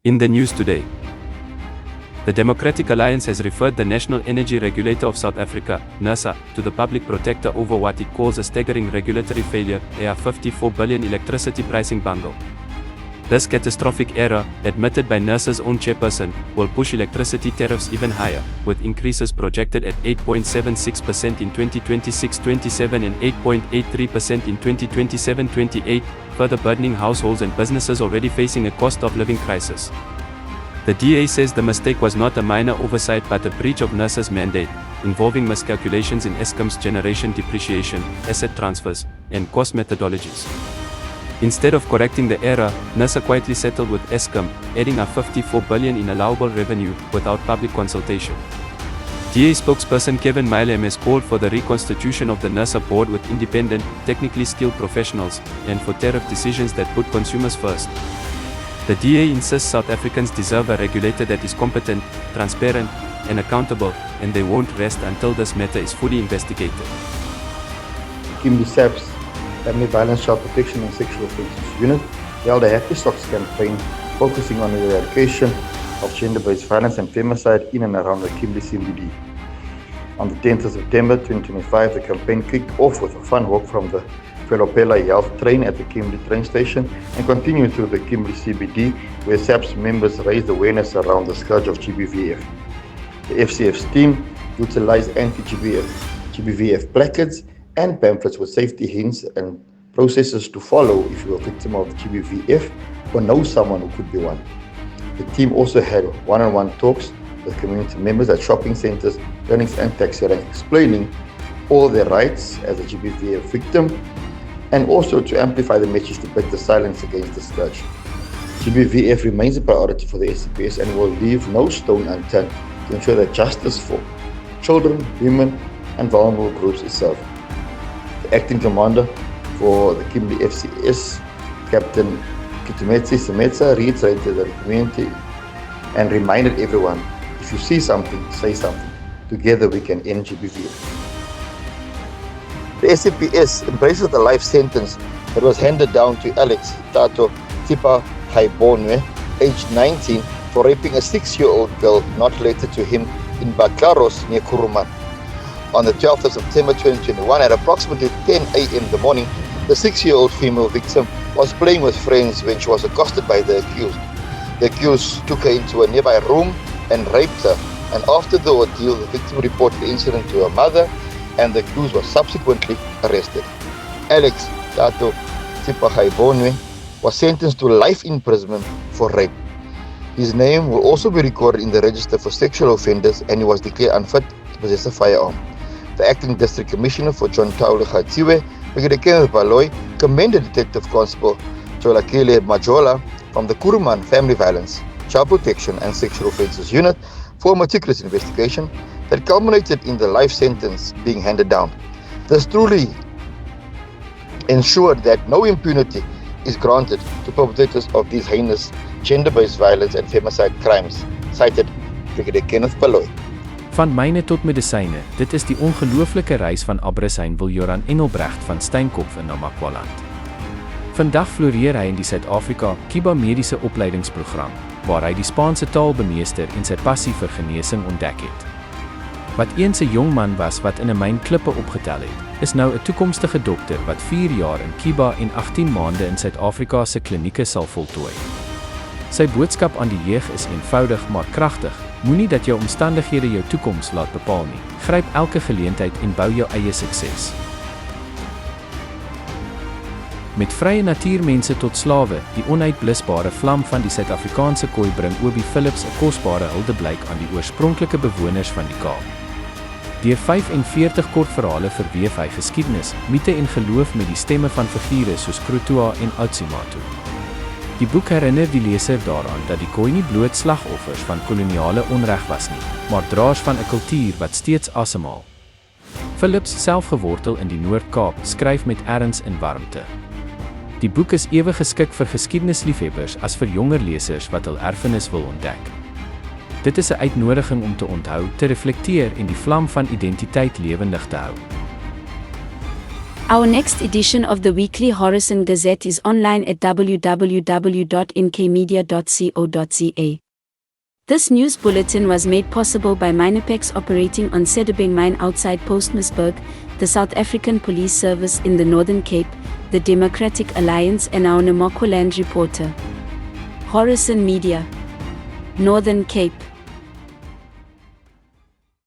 In the news today, the Democratic Alliance has referred the National Energy Regulator of South Africa, NERSA, to the public protector over what it calls a staggering regulatory failure, a 54 billion electricity pricing bungle. This catastrophic error, admitted by NERSA's own chairperson, will push electricity tariffs even higher, with increases projected at 8.76% in 2026-27 and 8.83% in 2027-28, further burdening households and businesses already facing a cost of living crisis. The DA says the mistake was not a minor oversight but a breach of NERSA's mandate, involving miscalculations in Eskom's generation depreciation, asset transfers, and cost methodologies. Instead of correcting the error, NERSA quietly settled with Eskom, adding a 54 billion in allowable revenue, without public consultation. DA spokesperson Kevin Milem has called for the reconstitution of the NERSA board with independent, technically skilled professionals, and for tariff decisions that put consumers first. The DA insists South Africans deserve a regulator that is competent, transparent, and accountable, and they won't rest until this matter is fully investigated. Kimberley SAP's Family Violence, Child Protection and Sexual Offences Unit held a Happy Socks campaign focusing on the eradication of gender-based violence and femicide in and around the Kimberley CBD. On the 10th of September 2025, the campaign kicked off with a fun walk from the Felopela Health train at the Kimberley train station and continued through the Kimberley CBD, where SAP's members raised awareness around the scourge of GBVF. The FCF's team utilized anti-GBVF placards and pamphlets with safety hints and processes to follow if you are a victim of GBVF or know someone who could be one. The team also had one-on-one talks with community members at shopping centres, clinics and taxi ranks, explaining all their rights as a GBVF victim, and also to amplify the message to break the silence against the scourge. GBVF remains a priority for the SAPS and will leave no stone unturned to ensure that justice for children, women and vulnerable groups is served. The acting commander for the Kimberley FCS, Captain Kitumetsi Semetsa, reiterated the community and reminded everyone, if you see something, say something. Together we can end GBVF. The SAPS embraces the life sentence that was handed down to Alex Tato Tipa Haibonwe, aged 19, for raping a 6-year-old girl not related to him in Bakaros near Kuruman. On the 12th of September 2021, at approximately 10 a.m. in the morning, the 6-year-old female victim was playing with friends when she was accosted by the accused. The accused took her into a nearby room and raped her, and after the ordeal, the victim reported the incident to her mother, and the accused was subsequently arrested. Alex Tato Tipahaibonwe was sentenced to life imprisonment for rape. His name will also be recorded in the register for sexual offenders, and he was declared unfit to possess a firearm. The acting district commissioner for John Taule Khatiwe, Brigadier Kenneth Baloy, commended Detective Constable Cholakele Majola from the Kuruman Family Violence, Child Protection and Sexual Offences Unit for a meticulous investigation that culminated in the life sentence being handed down. This truly ensured that no impunity is granted to perpetrators of these heinous gender-based violence and femicide crimes, cited Brigadier Kenneth Baloy. Van myne tot medisyne, dit is die ongelooflike reis van Abresyn Wiljoran Engelbrecht van Steinkopf in Namakwaland. Vandag floreer hy in die Suid-Afrika Kiba mediese opleidingsprogram, waar hy die Spaanse taal bemeester en sy passie vir genesing ontdek het. Wat eens 'n jong man was wat in 'n myn klippe opgetel het, is nou 'n toekomstige dokter wat 4 jaar in Kiba en 18 maande in Suid-Afrika se klinieke sal voltooi. Sy boodskap aan die jeug is eenvoudig maar kragtig: moenie dat jou omstandighede jou toekoms laat bepaal nie. Gryp elke geleentheid en bou jou eie sukses. Met vrye natuurmense tot slawe, die onuitblusbare vlam van die Suid-Afrikaanse kooi bring Obie Philips 'n kosbare huldeblyk aan die oorspronklike bewoners van die Kaap. Deur 45 kort verhale verweef hy geskiedenis, mite en geloof met die stemme van figure soos Krotoa en Outsimatu. Die boek herinner die leser daaraan dat die kooi nie bloot slagoffers van koloniale onreg was nie, maar draers van 'n kultuur wat steeds asemhaal. Philips, self gewortel in die Noord-Kaap, skryf met erns en warmte. Die boek is ewe geskik vir geskiedenisliefhebbers as vir jonger lesers wat hul erfenis wil ontdek. Dit is 'n uitnodiging om te onthou, te reflekteer en die vlam van identiteit lewendig te hou. Our next edition of the weekly Horizon Gazette is online at www.nkmedia.co.za. This news bulletin was made possible by Minepex operating on Cederbeng mine outside Postmasburg, the South African Police Service in the Northern Cape, the Democratic Alliance and our Namakwa Land reporter. Horizon Media, Northern Cape.